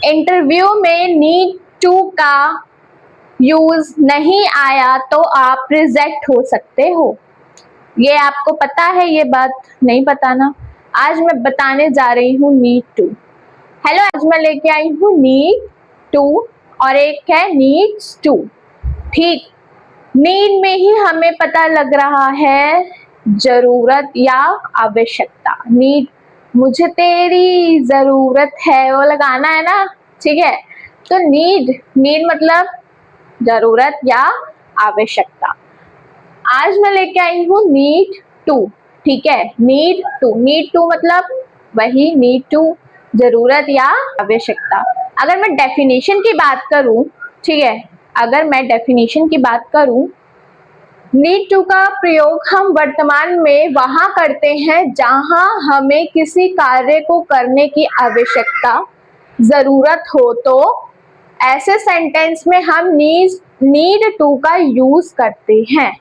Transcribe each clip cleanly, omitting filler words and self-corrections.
Interview में need to का use नहीं आया तो आप रिजेक्ट हो सकते हो। ये आपको पता है, ये बात नहीं पता ना? आज मैं बताने जा रही हूँ नीड टू। हेलो, आज मैं लेके आई हूँ नीड टू और एक है नीड्स टू। ठीक, नीड में ही हमें पता लग रहा है जरूरत या आवश्यकता। नीड, मुझे तेरी जरूरत है, वो लगाना है ना, ठीक है। तो नीड मतलब जरूरत या आवश्यकता। आज मैं लेके आई हूँ नीड टू, ठीक है। नीड टू मतलब वही नीड टू, जरूरत या आवश्यकता। अगर मैं डेफिनेशन की बात करूं, ठीक है, अगर मैं डेफिनेशन की बात करूं, नीड टू का प्रयोग हम वर्तमान में वहां करते हैं जहां हमें किसी कार्य को करने की आवश्यकता, जरूरत हो, तो ऐसे सेंटेंस में हम नीड टू का यूज करते हैं।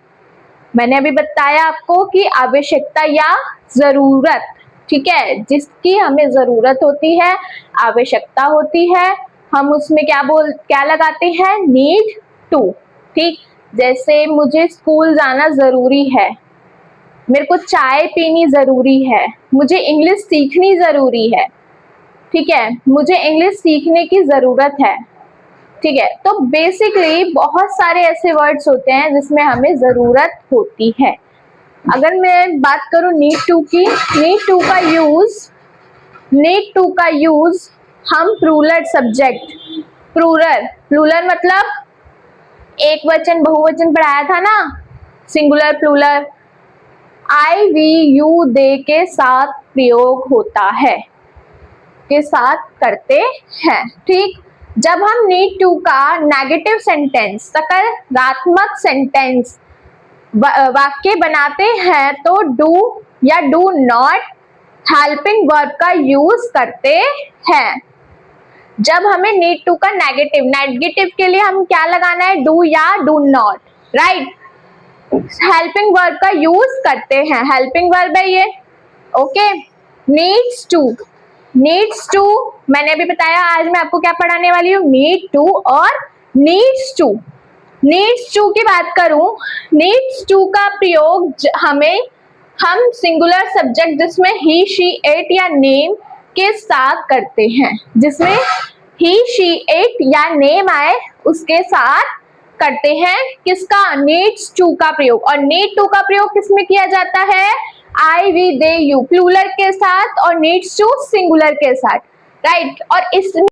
मैंने अभी बताया आपको कि आवश्यकता या जरूरत, ठीक है, जिसकी हमें जरूरत होती है, आवश्यकता होती है, हम उसमें क्या लगाते हैं? Need to. ठीक, जैसे मुझे स्कूल जाना जरूरी है, मेरे को चाय पीनी जरूरी है, मुझे इंग्लिश सीखनी जरूरी है, ठीक है, मुझे इंग्लिश सीखने की जरूरत है, ठीक है। तो बेसिकली बहुत सारे ऐसे वर्ड्स होते हैं जिसमें हमें जरूरत होती है। अगर मैं बात करूं नीड टू की, नीड टू का यूज हम प्लूरल सब्जेक्ट, प्लूरल मतलब एक वचन बहुवचन पढ़ाया था ना, singular plural, I we you they के साथ प्रयोग होता है, के साथ करते हैं। ठीक, जब हम नीड टू का नेगेटिव सेंटेंस, सकारात्मक सेंटेंस वाक्य बनाते हैं तो डू या डू नॉट हेल्पिंग वर्ब का यूज करते हैं। जब हमें नीड टू का नेगेटिव के लिए हम क्या लगाना है? डू या do not, right. Helping verb का यूज करते हैं, हेल्पिंग वर्ब है ये, ओके। नीड्स टू मैंने अभी बताया, आज मैं आपको क्या पढ़ाने वाली हूँ? नीड टू और नीड्स टू की बात करूं, नीड्स टू का प्रयोग हम सिंगुलर सब्जेक्ट जिसमें ही, शी, इट या नेम के साथ करते हैं, जिसमें ही, शी, इट या नेम आए उसके साथ करते हैं। किसका? नीड्स टू का प्रयोग। और नीड टू का प्रयोग किसमें किया जाता है? आई वी दे यू प्लूरल के साथ और नीड्स टू सिंगुलर के साथ, राइट। और इसमें